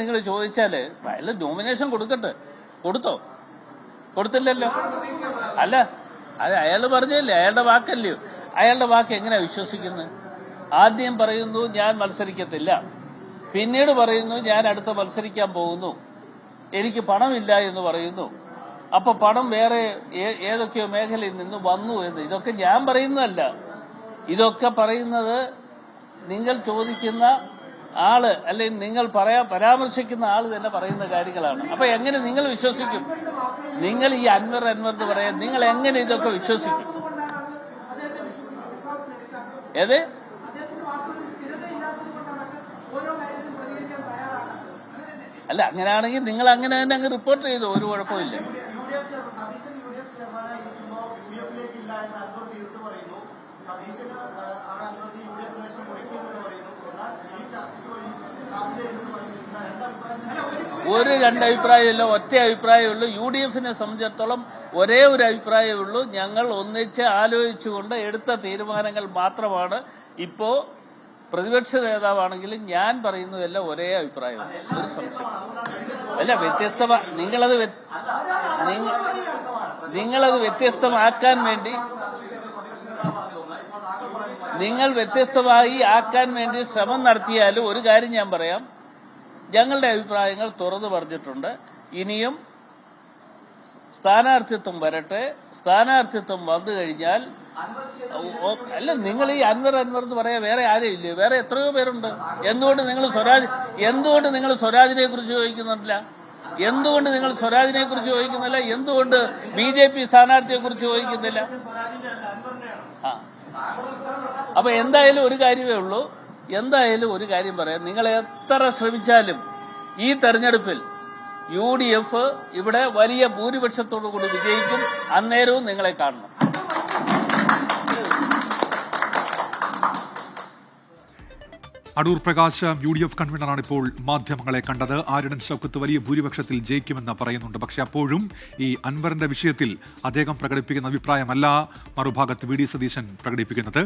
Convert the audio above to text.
നിങ്ങൾ ചോദിച്ചാല് അയാൾ നോമിനേഷൻ കൊടുത്തോ? കൊടുത്തില്ലല്ലോ. അല്ല, അത് അയാൾ പറഞ്ഞല്ലേ, അയാളുടെ വാക്കല്ലയോ. അയാളുടെ വാക്ക് എങ്ങനെയാ വിശ്വസിക്കുന്നത്? ആദ്യം പറയുന്നു ഞാൻ മത്സരിക്കത്തില്ല, പിന്നീട് പറയുന്നു ഞാൻ അടുത്ത മത്സരിക്കാൻ പോകുന്നു, എനിക്ക് പണമില്ല എന്ന് പറയുന്നു. അപ്പൊ പണം വേറെ ഏതൊക്കെയോ മേഖലയിൽ നിന്ന് വന്നു എന്ന്. ഇതൊക്കെ ഞാൻ പറയുന്നതല്ല, ഇതൊക്കെ പറയുന്നത് നിങ്ങൾ ചോദിക്കുന്ന ആള് അല്ലെങ്കിൽ നിങ്ങൾ പരാമർശിക്കുന്ന ആള് തന്നെ പറയുന്ന കാര്യങ്ങളാണ്. അപ്പൊ എങ്ങനെ നിങ്ങൾ വിശ്വസിക്കും? നിങ്ങൾ ഈ അൻവർ എന്ന് പറയാൻ നിങ്ങൾ എങ്ങനെ ഇതൊക്കെ വിശ്വസിക്കും? ഏത് അല്ല, അങ്ങനെയാണെങ്കിൽ നിങ്ങൾ അങ്ങനെ തന്നെ അങ്ങ് റിപ്പോർട്ട് ചെയ്തു, ഒരു കുഴപ്പമില്ല. ഒരു രണ്ടഭിപ്രായമല്ല, ഒറ്റ അഭിപ്രായമുള്ളൂ. UDF-നെ സംബന്ധിച്ചിടത്തോളം ഒരേ ഒരു അഭിപ്രായമേ ഉള്ളൂ. ഞങ്ങൾ ഒന്നിച്ച് ആലോചിച്ചുകൊണ്ട് എടുത്ത തീരുമാനങ്ങൾ മാത്രമാണ്. ഇപ്പോ പ്രതിപക്ഷ നേതാവാണെങ്കിലും ഞാൻ പറയുന്നതല്ല ഒരേ അഭിപ്രായമാണ്, ഒരു സംശയം അല്ല. നിങ്ങളത് വ്യത്യസ്തമാക്കാൻ വേണ്ടി നിങ്ങൾ വ്യത്യസ്തമായി ആക്കാൻ വേണ്ടി ശ്രമം നടത്തിയാലും ഒരു കാര്യം ഞാൻ പറയാം, ഞങ്ങളുടെ അഭിപ്രായങ്ങൾ തുറന്നു പറഞ്ഞിട്ടുണ്ട്. ഇനിയും സ്ഥാനാർത്ഥിത്വം വരട്ടെ. സ്ഥാനാർത്ഥിത്വം വന്നു കഴിഞ്ഞാൽ അല്ല, നിങ്ങൾ ഈ അൻവർ എന്ന് പറയാൻ വേറെ ആരും ഇല്ലേ? വേറെ എത്രയോ പേരുണ്ട്. എന്തുകൊണ്ട് നിങ്ങൾ സ്വരാജിനെ കുറിച്ച് ചോദിക്കുന്നില്ല? എന്തുകൊണ്ട് BJP സ്ഥാനാർത്ഥിയെ കുറിച്ച് ചോദിക്കുന്നില്ല? അപ്പൊ എന്തായാലും ഒരു കാര്യമേ ഉള്ളൂ. ഒരു കാര്യം പറയാം, നിങ്ങൾ എത്ര ശ്രമിച്ചാലും ഈ തെരഞ്ഞെടുപ്പിൽ UDF ഇവിടെ വലിയ ഭൂരിപക്ഷത്തോടു കൂടി വിജയിക്കും. അന്നേരവും നിങ്ങളെ കാണണം. അടൂർ പ്രകാശ് UDF കൺവീനറാണ് ഇപ്പോൾ മാധ്യമങ്ങളെ കണ്ടത്. ആര്യടൻ ഷൗക്കത്ത് വലിയ ഭൂരിപക്ഷത്തിൽ ജയിക്കുമെന്ന് പറയുന്നുണ്ട്. പക്ഷെ അപ്പോഴും ഈ അൻവറിന്റെ വിഷയത്തിൽ അദ്ദേഹം പ്രകടിപ്പിക്കുന്ന അഭിപ്രായമല്ല മറുഭാഗത്ത് VD സതീശൻ പ്രകടിപ്പിക്കുന്നത്.